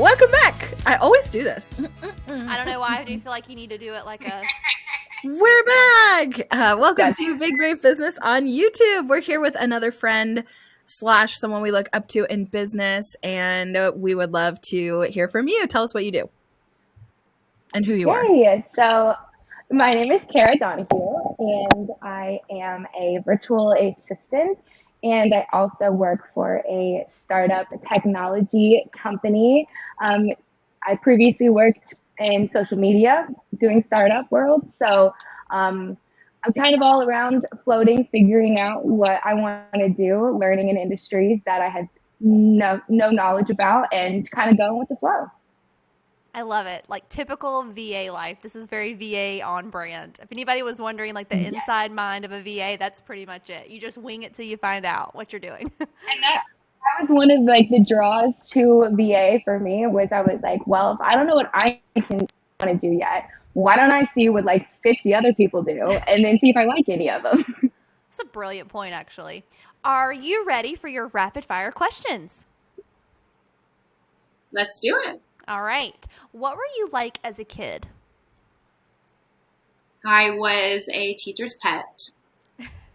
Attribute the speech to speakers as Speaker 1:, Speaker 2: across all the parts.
Speaker 1: Welcome back. I always do this.
Speaker 2: I don't know why I do feel like you need to do it like a...
Speaker 1: We're back. Welcome to Big Brave Business on YouTube. We're here with another friend / someone we look up to in business, and we would love to hear from you. Tell us what you do and who you are.
Speaker 3: So my name is Cara Donahue, and I am a virtual assistant, and I also work for a startup technology company. I previously worked in social media doing startup world, so I'm kind of all around floating, figuring out what I want to do, learning in industries that I had no knowledge about, and kind of going with the flow.
Speaker 2: I love it. Like typical VA life. This is very VA on brand. If anybody was wondering like the inside mind of a VA, that's pretty much it. You just wing it till you find out what you're doing.
Speaker 3: And that was one of like the draws to VA for me was I was like, well, if I don't know what I want to do yet, why don't I see what like 50 other people do and then see if I like any of them?
Speaker 2: That's a brilliant point, actually. Are you ready for your rapid fire questions?
Speaker 4: Let's do it.
Speaker 2: All right. What were you like as a kid?
Speaker 4: I was a teacher's pet.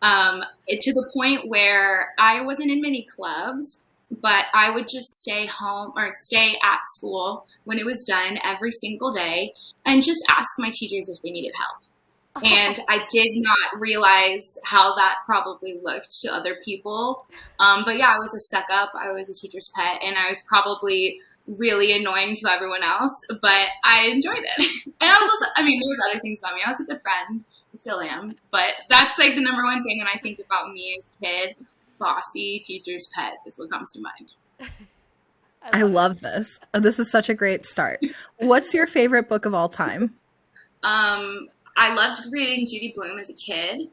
Speaker 4: To the point where I wasn't in many clubs, but I would just stay home or stay at school when it was done every single day and just ask my teachers if they needed help. And I did not realize how that probably looked to other people. But yeah, I was a suck up. I was a teacher's pet, and I was probably really annoying to everyone else, but I enjoyed it. And I was also, there was other things about me. I was a good friend. I still am. But that's like the number one thing when I think about me as a kid. Bossy, teacher's pet is what comes to mind.
Speaker 1: I love this. This is such a great start. What's your favorite book of all time?
Speaker 4: I loved reading Judy Blume as a kid.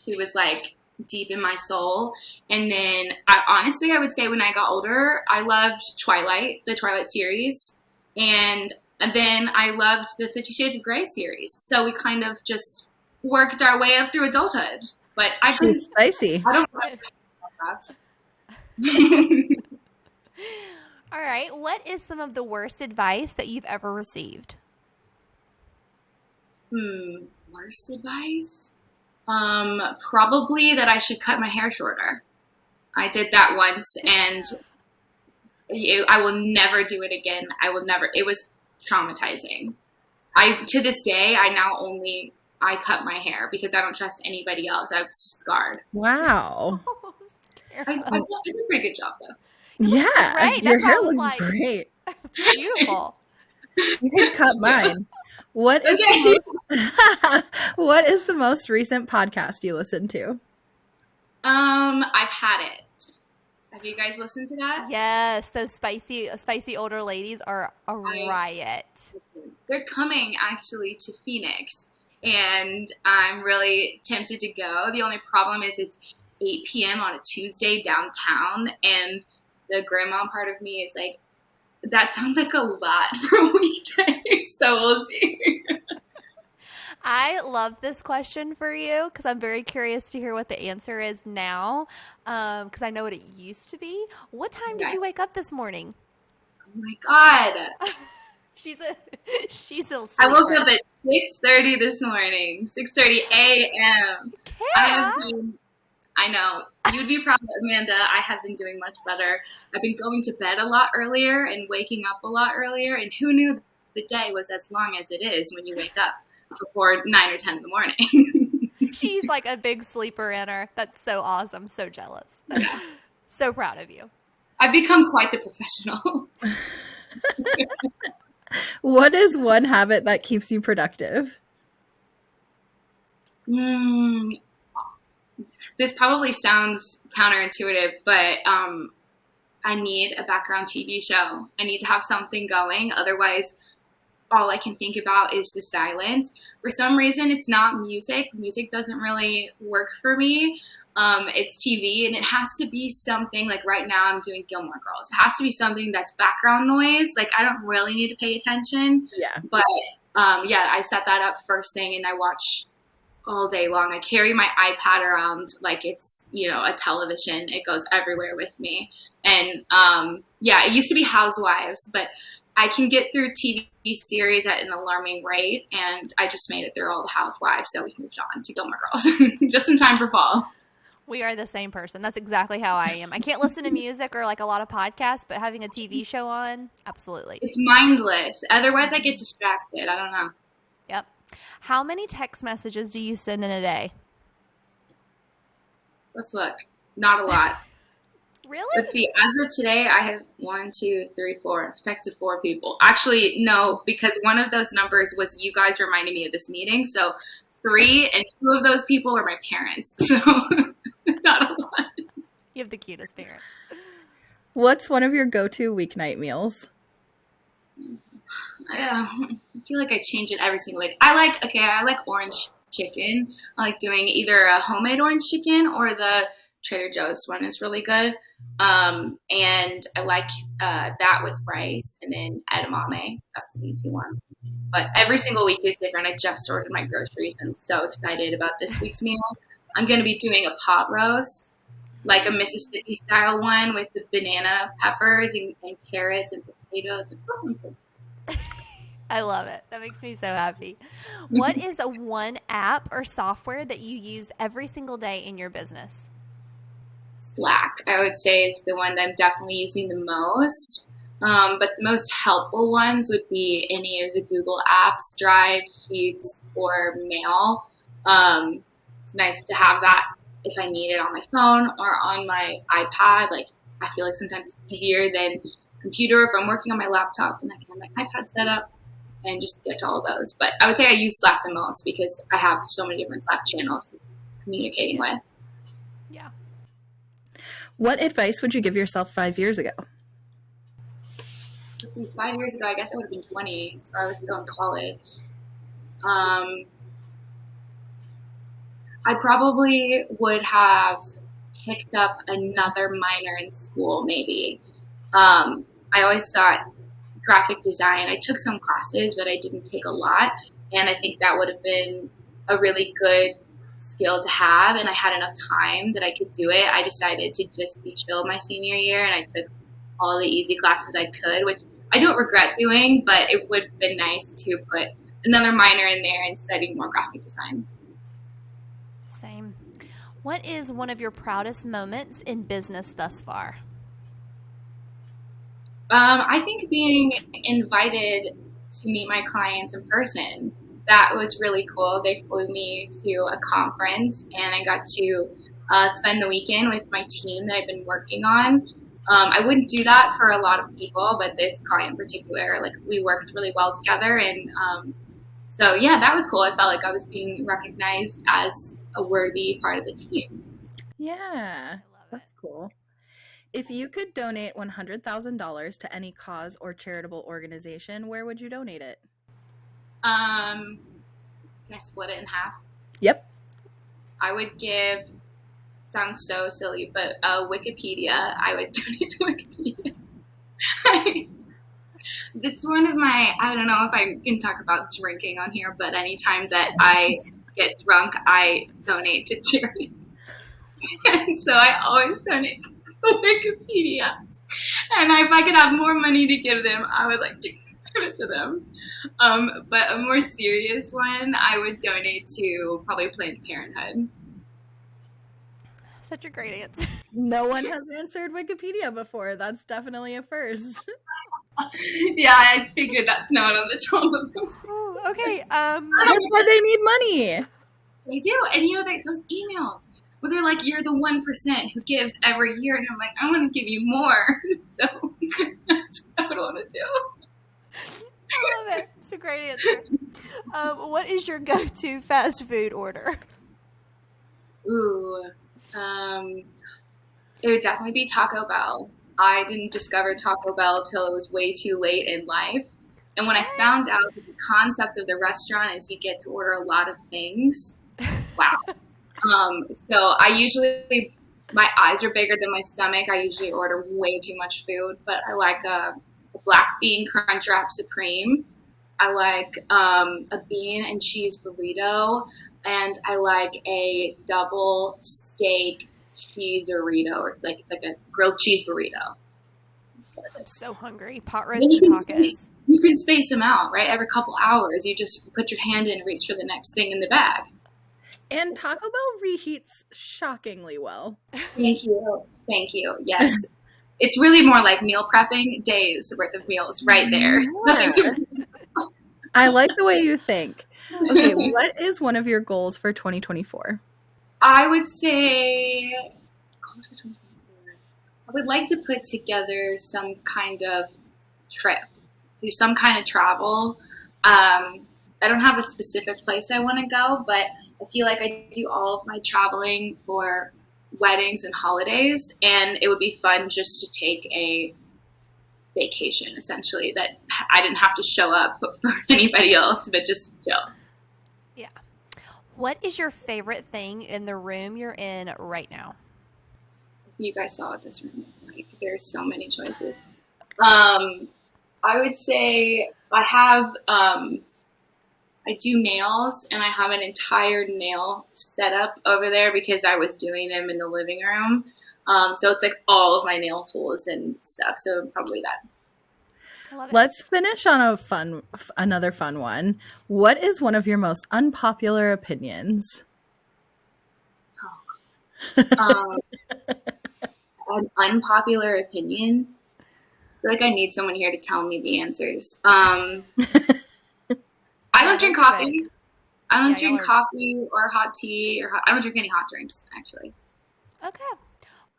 Speaker 4: She was like deep in my soul. And then I would say when I got older, I loved Twilight, the Twilight series. And then I loved the 50 Shades of Grey series. So we kind of just worked our way up through adulthood. But
Speaker 1: She's spicy.
Speaker 4: I don't know about that.
Speaker 2: All right. What is some of the worst advice that you've ever received?
Speaker 4: Worst advice? Probably that I should cut my hair shorter. I did that once, and I will never do it again. It was traumatizing. To this day, I cut my hair because I don't trust anybody else. I'm scarred.
Speaker 1: Wow.
Speaker 4: I did a pretty good job, though.
Speaker 1: Yeah.
Speaker 2: Great.
Speaker 1: Your
Speaker 2: That's
Speaker 1: hair
Speaker 2: why I was
Speaker 1: looks
Speaker 2: like,
Speaker 1: great.
Speaker 2: Beautiful.
Speaker 1: You can cut mine. What is what is the most recent podcast you listened to?
Speaker 4: I've had it. Have you guys listened to that?
Speaker 2: Yes, those spicy older ladies are a riot.
Speaker 4: They're coming actually to Phoenix, and I'm really tempted to go. The only problem is it's 8 p.m. on a Tuesday downtown, and the grandma part of me is like, that sounds like a lot for a weekday, so we'll see.
Speaker 2: I love this question for you because I'm very curious to hear what the answer is now because I know what it used to be. What time did you wake up this morning?
Speaker 4: Oh my God.
Speaker 2: She's a sleeper.
Speaker 4: I woke up at 6:30 this morning, 6:30 a.m. I know. You'd be proud of Amanda. I have been doing much better. I've been going to bed a lot earlier and waking up a lot earlier, and who knew the day was as long as it is when you wake up before 9 or 10 in the morning.
Speaker 2: She's like a big sleeper in her. That's so awesome. So jealous.
Speaker 4: Yeah.
Speaker 2: So proud of you.
Speaker 4: I've become quite the professional.
Speaker 1: What is one habit that keeps you productive?
Speaker 4: This probably sounds counterintuitive, but I need a background TV show. I need to have something going. Otherwise, all I can think about is the silence. For some reason, it's not music. Music doesn't really work for me. It's TV, and it has to be something like right now I'm doing Gilmore Girls. It has to be something that's background noise. Like I don't really need to pay attention.
Speaker 1: Yeah.
Speaker 4: But I set that up first thing, and I watch all day long. I carry my iPad around like it's, a television. It goes everywhere with me. And it used to be Housewives, but I can get through TV series at an alarming rate, and I just made it through all the Housewives, so we've moved on to Gilmore Girls, just in time for fall.
Speaker 2: We are the same person. That's exactly how I am. I can't listen to music or like a lot of podcasts, but having a TV show on, absolutely.
Speaker 4: It's mindless. Otherwise, I get distracted. I don't know.
Speaker 2: Yep. How many text messages do you send in a day?
Speaker 4: Let's look. Not a lot.
Speaker 2: Really?
Speaker 4: Let's see. As of today, I have 1, 2, 3, 4. I've texted 4 people. Actually, no, because one of those numbers was you guys reminding me of this meeting. So 3, and 2 of those people are my parents. So not a lot.
Speaker 2: You have the cutest parents.
Speaker 1: What's one of your go-to weeknight meals?
Speaker 4: I feel like I change it every single week. I like orange chicken. I like doing either a homemade orange chicken or the Trader Joe's one is really good. And I like that with rice and then edamame. That's an easy one. But every single week is different. I just ordered my groceries. I'm so excited about this week's meal. I'm going to be doing a pot roast, like a Mississippi style one with the banana peppers and carrots and potatoes.
Speaker 2: I love it. That makes me so happy. What is a one app or software that you use every single day in your business?
Speaker 4: Slack, I would say, is the one that I'm definitely using the most. But the most helpful ones would be any of the Google apps, Drive, Sheets, or Mail. It's nice to have that if I need it on my phone or on my iPad. Like, I feel like sometimes it's easier than computer if I'm working on my laptop and I can have my iPad set up and just get to all of those. But I would say I use Slack the most because I have so many different Slack channels communicating with.
Speaker 2: Yeah.
Speaker 1: What advice would you give yourself 5 years ago?
Speaker 4: Let's see, 5 years ago, I guess I would have been 20, so I was still in college. I probably would have picked up another minor in school, maybe. I always thought graphic design, I took some classes, but I didn't take a lot. And I think that would have been a really good skill to have. And I had enough time that I could do it. I decided to just be chill my senior year, and I took all the easy classes I could, which I don't regret doing, but it would have been nice to put another minor in there and study more graphic design.
Speaker 2: Same. What is one of your proudest moments in business thus far?
Speaker 4: I think being invited to meet my clients in person, that was really cool. They flew me to a conference, and I got to spend the weekend with my team that I've been working on. I wouldn't do that for a lot of people, but this client in particular, like, we worked really well together. And so, yeah, that was cool. I felt like I was being recognized as a worthy part of the team.
Speaker 1: Yeah, that's cool. If you could donate $100,000 to any cause or charitable organization, where would you donate it?
Speaker 4: Can I split it in half?
Speaker 1: Yep.
Speaker 4: I would give, sounds so silly, but Wikipedia, I would donate to Wikipedia. It's one of my, I don't know if I can talk about drinking on here, but anytime that I get drunk, I donate to charity. And so I always donate to Wikipedia. And if I could have more money to give them, I would like to give it to them. But a more serious one, I would donate to probably Planned Parenthood.
Speaker 2: Such a great answer.
Speaker 1: No one has answered Wikipedia before. That's definitely a first.
Speaker 4: Yeah, I figured that's not on the top of those.
Speaker 2: Ooh, okay.
Speaker 1: That's why they need money.
Speaker 4: They do. And you know, those emails where they're like, you're the 1% who gives every year. And I'm like, I want to give you more. So that's what I want to do.
Speaker 2: I love it. It's a great answer. What is your go-to fast food order?
Speaker 4: Ooh. It would definitely be Taco Bell. I didn't discover Taco Bell till it was way too late in life. And when I found out that the concept of the restaurant is you get to order a lot of things, wow. So I usually, my eyes are bigger than my stomach. I usually order way too much food, but I like a black bean Crunchwrap Supreme. I like a bean and cheese burrito, and I like a double steak cheese burrito, or like it's like a grilled cheese burrito.
Speaker 2: I'm so hungry. Pot
Speaker 4: Then
Speaker 2: roast and tacos.
Speaker 4: you can space them out, right? Every couple hours, you just put your hand in and reach for the next thing in the bag.
Speaker 1: And Taco Bell reheats shockingly well.
Speaker 4: Thank you. Thank you. Yes. It's really more like meal prepping, days worth of meals right there.
Speaker 1: Yeah. I like the way you think. Okay, what is one of your goals for 2024?
Speaker 4: I would say goals for 2024. I would like to put together some kind of trip, do some kind of travel. I don't have a specific place I want to go, but I feel like I do all of my traveling for weddings and holidays, and it would be fun just to take a vacation, essentially, that I didn't have to show up for anybody else, but just chill.
Speaker 2: Yeah. What is your favorite thing in the room you're in right now?
Speaker 4: You guys saw what this room looked like. There's so many choices. I would say I do nails, and I have an entire nail setup over there because I was doing them in the living room. So it's like all of my nail tools and stuff. So probably that.
Speaker 2: I love it.
Speaker 1: Let's finish on another fun one. What is one of your most unpopular opinions?
Speaker 4: An unpopular opinion. I feel like I need someone here to tell me the answers. I don't drink coffee. I don't drink coffee or hot tea I don't drink any hot drinks, actually.
Speaker 2: Okay.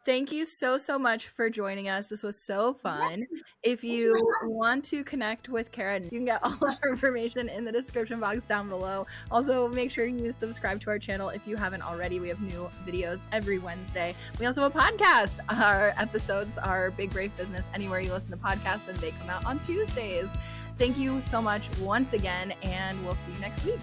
Speaker 1: Thank you so much for joining us. This was so fun. If you want to connect with Cara, you can get all of her information in the description box down below. Also, make sure you subscribe to our channel if you haven't already. We have new videos every Wednesday. We also have a podcast. Our episodes are Big Brave Business anywhere you listen to podcasts, and they come out on Tuesdays. Thank you so much once again, and we'll see you next week.